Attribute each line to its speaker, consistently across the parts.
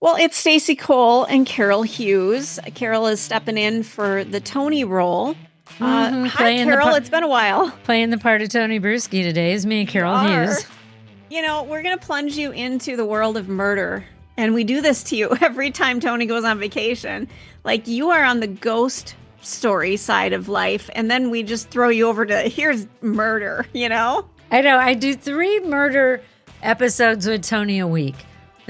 Speaker 1: Well, it's Stacey Cole and Carol Hughes. Carol is stepping in for the Tony role. Hi, Carol. It's been a while.
Speaker 2: Playing the part of Tony Bruschi today is me, Carol Hughes.
Speaker 1: You know, we're going to plunge you into the world of murder. And we do this to you every time Tony goes on vacation. Like, you are on the ghost story side of life. And then we just throw you over to here's murder, you know?
Speaker 2: I know. I do 3 murder episodes with Tony a week.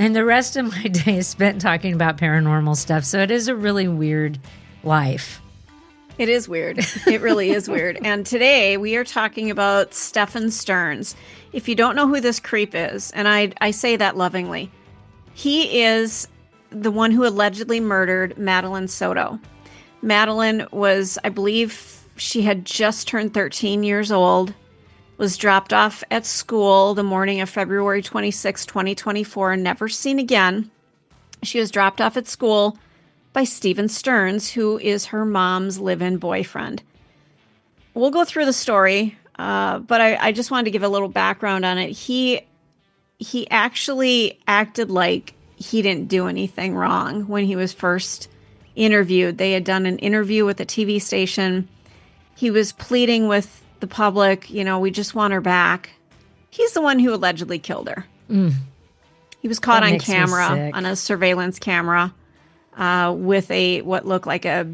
Speaker 2: And the rest of my day is spent talking about paranormal stuff. So it is a really weird life.
Speaker 1: It is weird. It really is weird. And today we are talking about Stephan Sterns. If you don't know who this creep is, and I say that lovingly, he is the one who allegedly murdered Madeline Soto. Madeline was, I believe, she had just turned 13 years old, was dropped off at school the morning of February 26, 2024, and never seen again. She was dropped off at school by Stephan Sterns, who is her mom's live-in boyfriend. We'll go through the story, but I just wanted to give a little background on it. He actually acted like he didn't do anything wrong when he was first interviewed. They had done an interview with a TV station. He was pleading with the public, you know, we just want her back. He's the one who allegedly killed her. He was caught on camera, on a surveillance camera, with what looked like a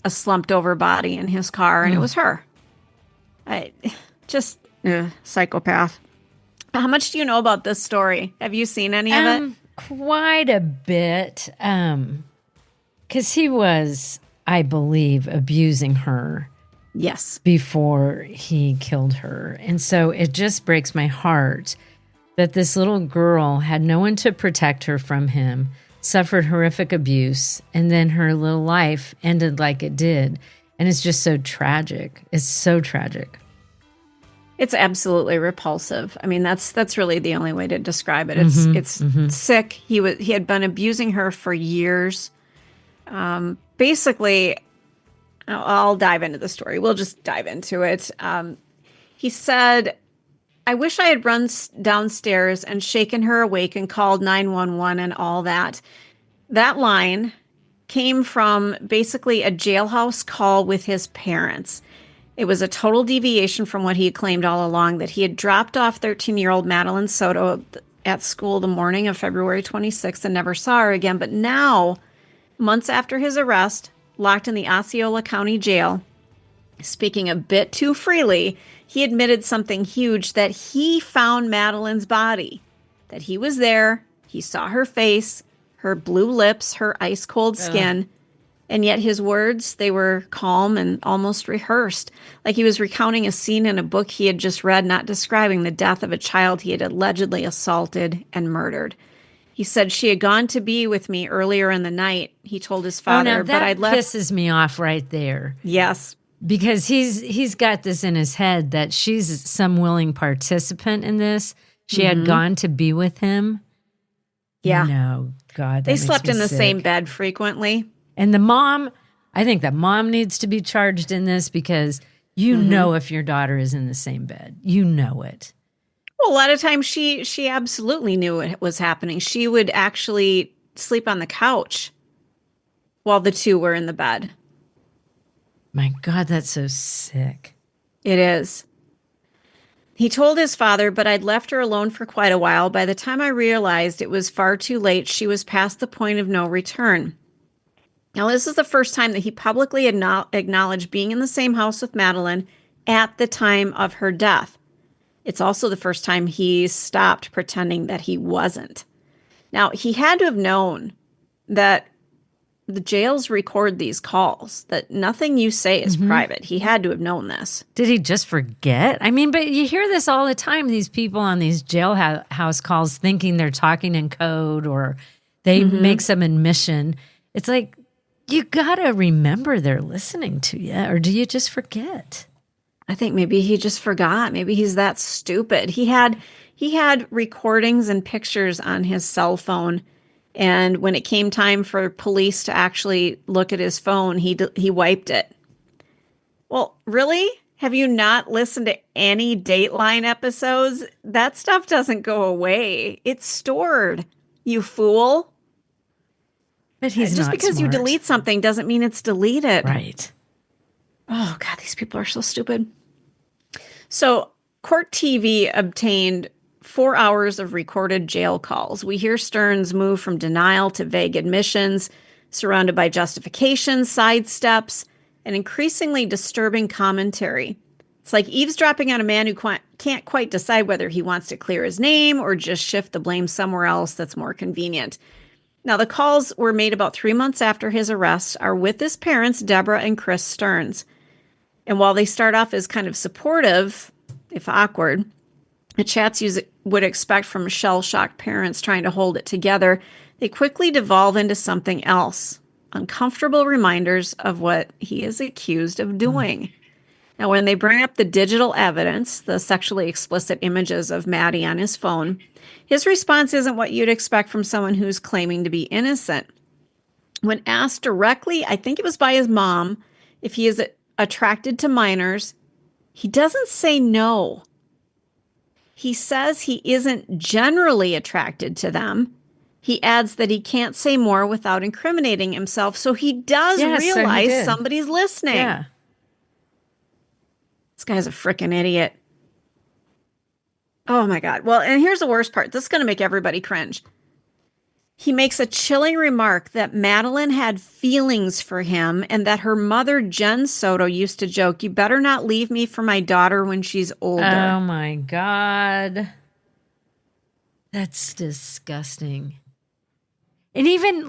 Speaker 1: slumped over body in his car, and it was her. Psychopath. How much do you know about this story? Have you seen any of it?
Speaker 2: Quite a bit, because he was, I believe, abusing her.
Speaker 1: Yes.
Speaker 2: Before he killed her. And so it just breaks my heart that this little girl had no one to protect her from him, suffered horrific abuse, and then her little life ended like it did. And it's just so tragic. It's so tragic.
Speaker 1: It's absolutely repulsive. I mean, that's really the only way to describe it. It's sick. He had been abusing her for years. Basically, I'll dive into the story. We'll just dive into it. He said, I wish I had run downstairs and shaken her awake and called 911 and all that. That line came from basically a jailhouse call with his parents. It was a total deviation from what he had claimed all along, that he had dropped off 13-year-old Madeline Soto at school the morning of February 26th and never saw her again. But now, months after his arrest, locked in the Osceola County jail, speaking a bit too freely, he admitted something huge, that he found Madeline's body, that he was there, he saw her face, her blue lips, her ice-cold skin, and yet his words, they were calm and almost rehearsed, like he was recounting a scene in a book he had just read, not describing the death of a child he had allegedly assaulted and murdered. He said, she had gone to be with me earlier in the night, he told his father,
Speaker 2: but I'd left. That pisses me off right there.
Speaker 1: Yes.
Speaker 2: Because he's got this in his head that she's some willing participant in this. She had gone to be with him.
Speaker 1: Yeah.
Speaker 2: No, God,
Speaker 1: they slept in the same bed frequently.
Speaker 2: And the mom, I think the mom needs to be charged in this, because you know if your daughter is in the same bed. You know it.
Speaker 1: Well, a lot of times she absolutely knew it was happening. She would actually sleep on the couch while the two were in the bed.
Speaker 2: My God, that's so sick.
Speaker 1: It is. He told his father, but I'd left her alone for quite a while. By the time I realized it was far too late, she was past the point of no return. Now, this is the first time that he publicly acknowledged being in the same house with Madeline at the time of her death. It's also the first time he stopped pretending that he wasn't. Now, he had to have known that the jails record these calls, that nothing you say is private. He had to have known this.
Speaker 2: Did he just forget? I mean, but you hear this all the time, these people on these jailhouse calls thinking they're talking in code, or they make some admission. It's like, you got to remember they're listening to you, or do you just forget?
Speaker 1: I think maybe he just forgot. Maybe he's that stupid. He had recordings and pictures on his cell phone, and when it came time for police to actually look at his phone, he wiped it. Well, really? Have you not listened to any Dateline episodes? That stuff doesn't go away. It's stored, you fool.
Speaker 2: But he's
Speaker 1: Just
Speaker 2: not
Speaker 1: because you
Speaker 2: smart.
Speaker 1: delete something doesn't mean it's deleted.
Speaker 2: Right.
Speaker 1: Oh, God, these people are so stupid. So, Court TV obtained 4 hours of recorded jail calls. We hear Sterns move from denial to vague admissions, surrounded by justifications, sidesteps, and increasingly disturbing commentary. It's like eavesdropping on a man who can't quite decide whether he wants to clear his name or just shift the blame somewhere else that's more convenient. Now, the calls were made about 3 months after his arrest, are with his parents, Deborah and Chris Sterns. And while they start off as kind of supportive, if awkward, the chats you would expect from shell-shocked parents trying to hold it together, they quickly devolve into something else. Uncomfortable reminders of what he is accused of doing. Now, when they bring up the digital evidence, the sexually explicit images of Maddie on his phone, his response isn't what you'd expect from someone who's claiming to be innocent. When asked directly, I think it was by his mom, if he is attracted to minors, he doesn't say no. He says he isn't generally attracted to them. He adds that he can't say more without incriminating himself. So he does realize somebody's listening.
Speaker 2: Yeah.
Speaker 1: This guy's a freaking idiot. Oh my God. Well, and here's the worst part. This is going to make everybody cringe. He makes a chilling remark that Madeline had feelings for him and that her mother, Jen Soto, used to joke, "You better not leave me for my daughter when she's older."
Speaker 2: Oh my God. That's disgusting. And even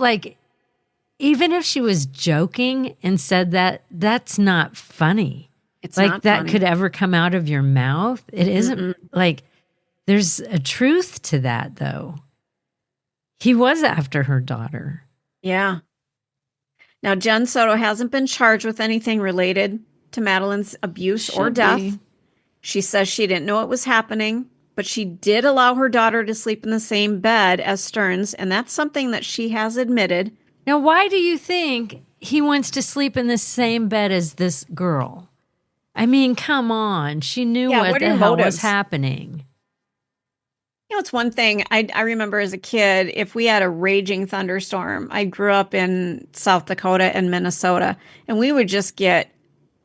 Speaker 2: if she was joking and said that, that's not funny.
Speaker 1: It's
Speaker 2: like
Speaker 1: not
Speaker 2: that
Speaker 1: funny.
Speaker 2: could ever come out of your mouth. It isn't like there's a truth to that though. He was after her daughter.
Speaker 1: Yeah. Now, Jen Soto hasn't been charged with anything related to Madeline's abuse or death. She says she didn't know it was happening, but she did allow her daughter to sleep in the same bed as Sterns, and that's something that she has admitted.
Speaker 2: Now, why do you think he wants to sleep in the same bed as this girl? I mean, come on. She knew what the hell was happening.
Speaker 1: You know, it's one thing I remember as a kid, if we had a raging thunderstorm, I grew up in South Dakota and Minnesota, and we would just get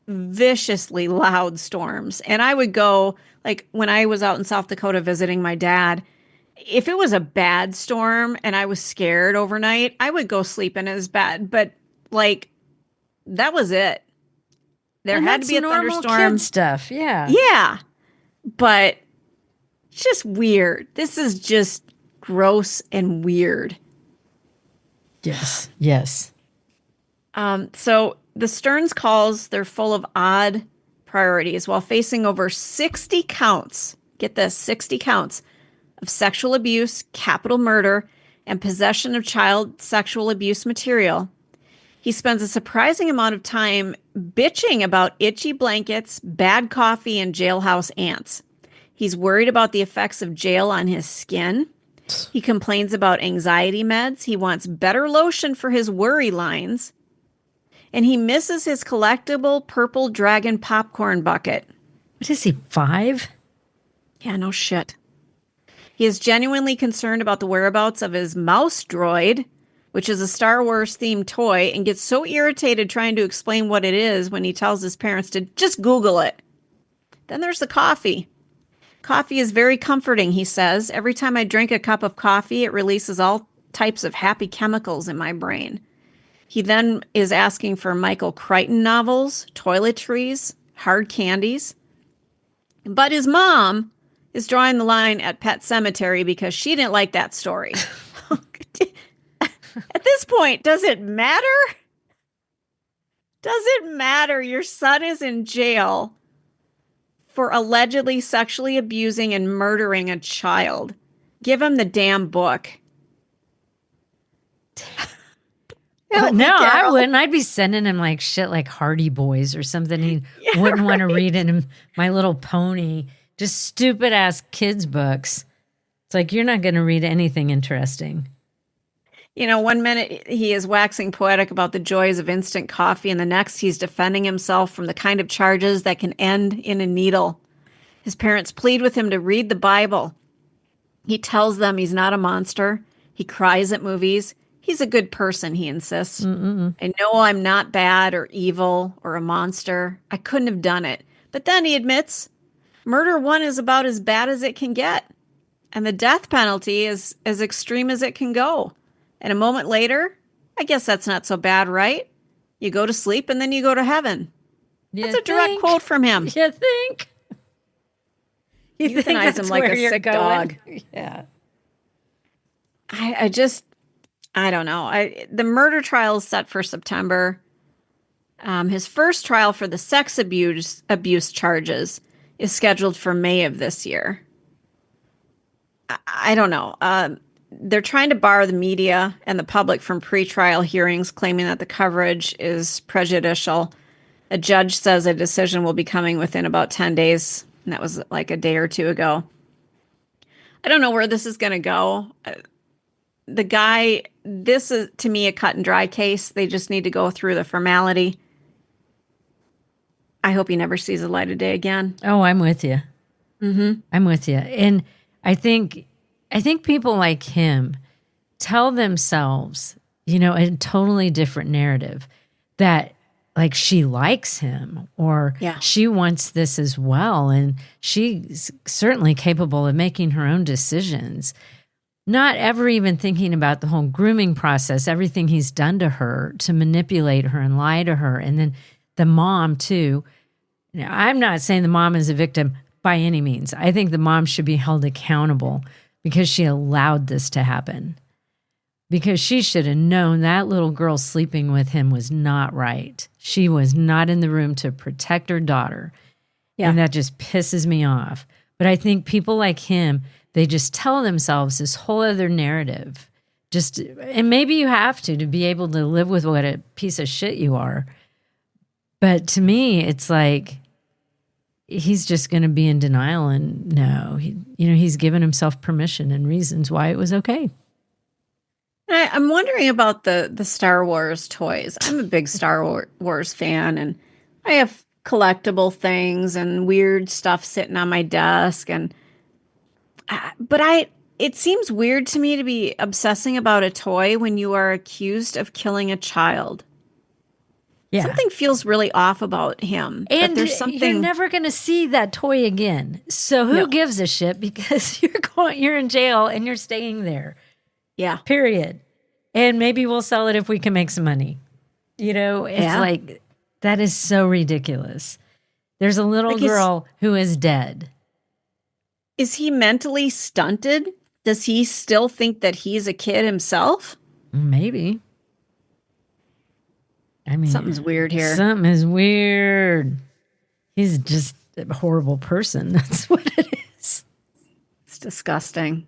Speaker 1: viciously loud storms. And I would go, like when I was out in South Dakota visiting my dad, if it was a bad storm and I was scared overnight, I would go sleep in his bed. But like, that was it. There had to be a thunderstorm.
Speaker 2: Kid stuff, yeah.
Speaker 1: Yeah. But it's just weird. This is just gross and weird.
Speaker 2: Yes. Yes.
Speaker 1: So the Sterns calls, they're full of odd priorities while facing over 60 counts. Get this, 60 counts of sexual abuse, capital murder, and possession of child sexual abuse material. He spends a surprising amount of time bitching about itchy blankets, bad coffee, and jailhouse ants. He's worried about the effects of jail on his skin. He complains about anxiety meds. He wants better lotion for his worry lines. And he misses his collectible purple dragon popcorn bucket.
Speaker 2: What is he, 5?
Speaker 1: Yeah, no shit. He is genuinely concerned about the whereabouts of his mouse droid, which is a Star Wars themed toy, and gets so irritated trying to explain what it is when he tells his parents to just Google it. Then there's the coffee. Coffee is very comforting, he says. Every time I drink a cup of coffee, it releases all types of happy chemicals in my brain. He then is asking for Michael Crichton novels, toiletries, hard candies. But his mom is drawing the line at Pet Sematary because she didn't like that story. At this point, does it matter? Does it matter? Your son is in jail for allegedly sexually abusing and murdering a child. Give him the damn book.
Speaker 2: No, I wouldn't. I'd be sending him like shit like Hardy Boys or something he wouldn't want to read in My Little Pony. Just stupid ass kids' books. It's like, you're not going to read anything interesting.
Speaker 1: You know, one minute he is waxing poetic about the joys of instant coffee, and the next he's defending himself from the kind of charges that can end in a needle. His parents plead with him to read the Bible. He tells them he's not a monster. He cries at movies. He's a good person, he insists.
Speaker 2: Mm-mm.
Speaker 1: I know I'm not bad or evil or a monster. I couldn't have done it. But then he admits murder one is about as bad as it can get. And the death penalty is as extreme as it can go. And a moment later, I guess that's not so bad, right? You go to sleep and then you go to heaven. That's a direct quote from him.
Speaker 2: You think? You think
Speaker 1: Euthanize him like a sick dog.
Speaker 2: Yeah.
Speaker 1: I don't know. The murder trial is set for September. His first trial for the sex abuse charges is scheduled for May of this year. I don't know. They're trying to bar the media and the public from pretrial hearings, claiming that the coverage is prejudicial. A judge says a decision will be coming within about 10 days. And that was like a day or two ago. I don't know where this is going to go. The guy, this is to me a cut and dry case. They just need to go through the formality. I hope he never sees the light of day again.
Speaker 2: Oh, I'm with you.
Speaker 1: Mm-hmm.
Speaker 2: I'm with you. And I think people like him tell themselves, a totally different narrative that like she likes him or she wants this as well. And she's certainly capable of making her own decisions, not ever even thinking about the whole grooming process, everything he's done to her to manipulate her and lie to her. And then the mom too. Now, I'm not saying the mom is a victim by any means. I think the mom should be held accountable because she allowed this to happen. Because she should have known that little girl sleeping with him was not right. She was not in the room to protect her daughter. Yeah. And that just pisses me off. But I think people like him, they just tell themselves this whole other narrative. And maybe you have to be able to live with what a piece of shit you are. But to me, it's like he's just going to be in denial and no, he's given himself permission and reasons why it was okay.
Speaker 1: I'm wondering about the Star Wars toys. I'm a big Star Wars fan, and I have collectible things and weird stuff sitting on my desk. But it seems weird to me to be obsessing about a toy when you are accused of killing a child. Yeah. Something feels really off about him.
Speaker 2: And
Speaker 1: but there's something
Speaker 2: you're never going to see that toy again. So who gives a shit? Because you're in jail and you're staying there.
Speaker 1: Yeah.
Speaker 2: Period. And maybe we'll sell it if we can make some money. It's like, that is so ridiculous. There's a little girl who is dead.
Speaker 1: Is he mentally stunted? Does he still think that he's a kid himself?
Speaker 2: Maybe. I mean,
Speaker 1: something's weird here.
Speaker 2: Something is weird. He's just a horrible person. That's what it is.
Speaker 1: It's disgusting.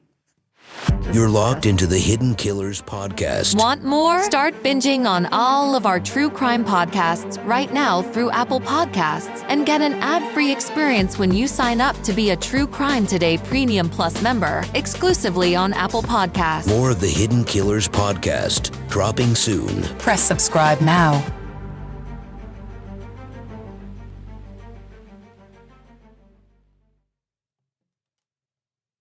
Speaker 3: You're locked into the Hidden Killers podcast.
Speaker 4: Want more? Start binging on all of our true crime podcasts right now through Apple Podcasts and get an ad-free experience when you sign up to be a True Crime Today Premium Plus member exclusively on Apple Podcasts.
Speaker 3: More of the Hidden Killers podcast dropping soon.
Speaker 5: Press subscribe now.